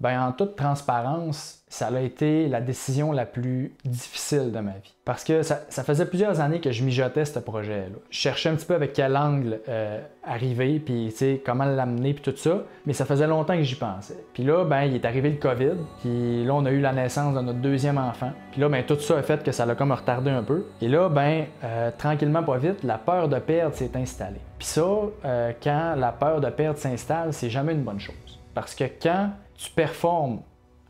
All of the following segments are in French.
Ben, en toute transparence, ça a été la décision la plus difficile de ma vie. Parce que ça faisait plusieurs années que je mijotais ce projet-là. Je cherchais un petit peu avec quel angle arriver, puis comment l'amener, puis tout ça. Mais ça faisait longtemps que j'y pensais. Puis là, ben, il est arrivé le COVID, puis là, on a eu la naissance de notre deuxième enfant. Puis là, ben, tout ça a fait que ça l'a comme retardé un peu. Et là, ben, tranquillement, pas vite, la peur de perdre s'est installée. Puis ça, quand la peur de perdre s'installe, c'est jamais une bonne chose. Parce que quand tu performes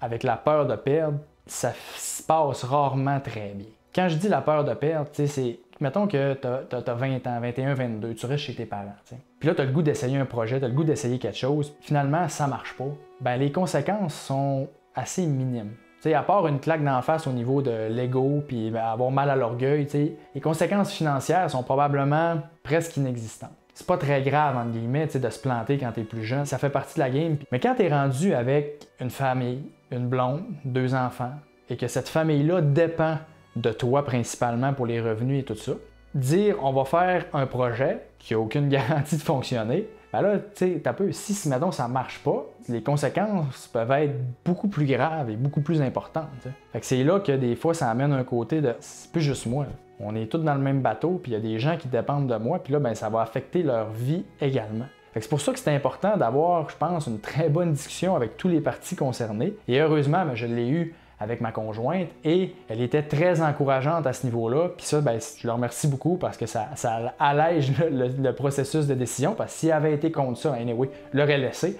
avec la peur de perdre, ça se passe rarement très bien. Quand je dis la peur de perdre, c'est, mettons que tu as 20 ans, 21, 22, tu restes chez tes parents. T'sais. Puis là, tu as le goût d'essayer un projet, tu as le goût d'essayer quelque chose, finalement, ça marche pas. Ben, les conséquences sont assez minimes. T'sais, à part une claque d'en face au niveau de l'ego puis avoir mal à l'orgueil, les conséquences financières sont probablement presque inexistantes. C'est pas très grave, entre guillemets, de se planter quand t'es plus jeune. Ça fait partie de la game. Mais quand t'es rendu avec une famille, une blonde, 2 enfants, et que cette famille-là dépend de toi principalement pour les revenus et tout ça, dire on va faire un projet qui n'a aucune garantie de fonctionner, ben là, tu sais, si mettons ça marche pas, les conséquences peuvent être beaucoup plus graves et beaucoup plus importantes. T'sais. Fait que c'est là que des fois ça amène un côté de c'est plus juste moi. Là. On est tous dans le même bateau, puis il y a des gens qui dépendent de moi, puis là, ben, ça va affecter leur vie également. C'est pour ça que c'est important d'avoir, je pense, une très bonne discussion avec tous les parties concernées. Et heureusement, ben, je l'ai eu avec ma conjointe et elle était très encourageante à ce niveau-là. Puis ça, ben, je le remercie beaucoup parce que ça allège le processus de décision. Parce que s'il avait été contre ça, anyway, je l'aurais laissé.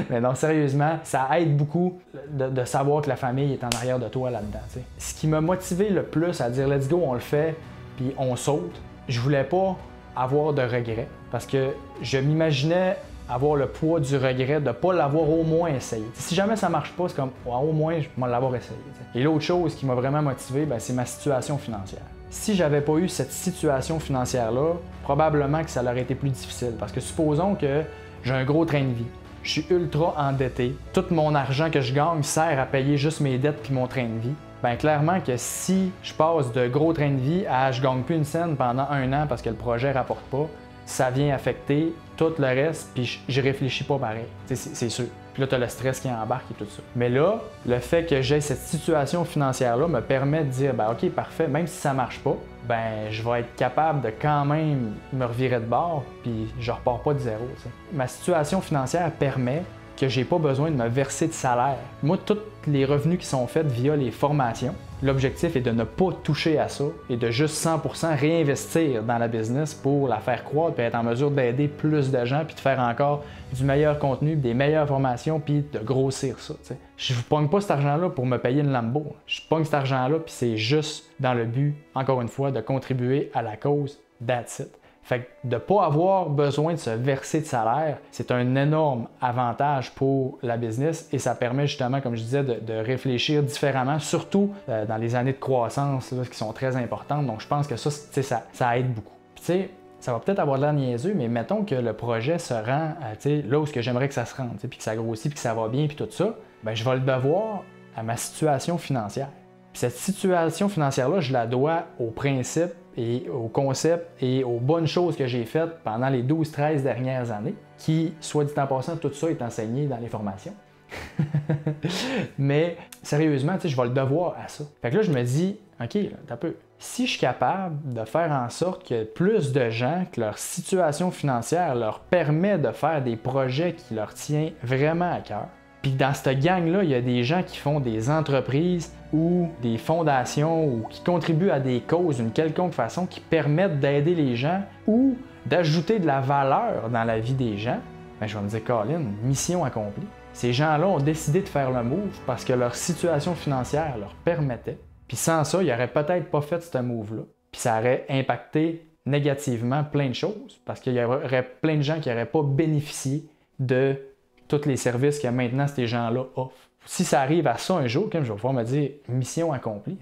Mais non, sérieusement, ça aide beaucoup de savoir que la famille est en arrière de toi là-dedans. T'sais. Ce qui m'a motivé le plus à dire let's go, on le fait, puis on saute, je voulais pas avoir de regrets parce que je m'imaginais avoir le poids du regret de ne pas l'avoir au moins essayé. Si jamais ça ne marche pas, c'est comme au moins je vais l'avoir essayé. Et l'autre chose qui m'a vraiment motivé, ben, c'est ma situation financière. Si j'avais pas eu cette situation financière-là, probablement que ça aurait été plus difficile. Parce que supposons que j'ai un gros train de vie. Je suis ultra endetté. Tout mon argent que je gagne sert à payer juste mes dettes puis mon train de vie. Bien, clairement que si je passe de gros train de vie à je gagne plus une scène pendant 1 an parce que le projet ne rapporte pas, ça vient affecter tout le reste, puis je réfléchis pas pareil. C'est sûr. Puis là, tu as le stress qui embarque et tout ça. Mais là, le fait que j'ai cette situation financière-là me permet de dire, ben OK, parfait, même si ça marche pas, ben je vais être capable de quand même me revirer de bord, puis je repars pas de zéro. T'sais. Ma situation financière permet que j'ai pas besoin de me verser de salaire. Moi, tous les revenus qui sont faits via les formations, l'objectif est de ne pas toucher à ça et de juste 100% réinvestir dans la business pour la faire croître et être en mesure d'aider plus de gens puis de faire encore du meilleur contenu, des meilleures formations puis de grossir ça. T'sais. Je ne pogne pas cet argent-là pour me payer une Lambo. Je pogne cet argent-là puis c'est juste dans le but, encore une fois, de contribuer à la cause. That's it. Fait que de ne pas avoir besoin de se verser de salaire, c'est un énorme avantage pour la business et ça permet justement, comme je disais, de réfléchir différemment, surtout dans les années de croissance là, qui sont très importantes. Donc je pense que ça aide beaucoup. Puis, tu sais, ça va peut-être avoir de l'air niaiseux, mais mettons que le projet se rend là où j'aimerais que ça se rende, puis que ça grossit, puis que ça va bien, puis tout ça, ben, je vais le devoir à ma situation financière. Puis cette situation financière-là, je la dois au principe et au concept et aux bonnes choses que j'ai faites pendant les 12-13 dernières années, qui, soit dit en passant, tout ça est enseigné dans les formations. Mais sérieusement, je vais le devoir à ça. Fait que là, je me dis, OK, là, t'as peu. Si je suis capable de faire en sorte que plus de gens, que leur situation financière leur permet de faire des projets qui leur tiennent vraiment à cœur, puis dans cette gang-là, il y a des gens qui font des entreprises ou des fondations ou qui contribuent à des causes d'une quelconque façon qui permettent d'aider les gens ou d'ajouter de la valeur dans la vie des gens, bien, je vais me dire, Colin, mission accomplie. Ces gens-là ont décidé de faire le move parce que leur situation financière leur permettait. Puis sans ça, ils n'auraient peut-être pas fait ce move-là. Puis ça aurait impacté négativement plein de choses parce qu'il y aurait plein de gens qui n'auraient pas bénéficié de tous les services que maintenant ces gens-là offrent. Si ça arrive à ça un jour, je vais pouvoir me dire mission accomplie.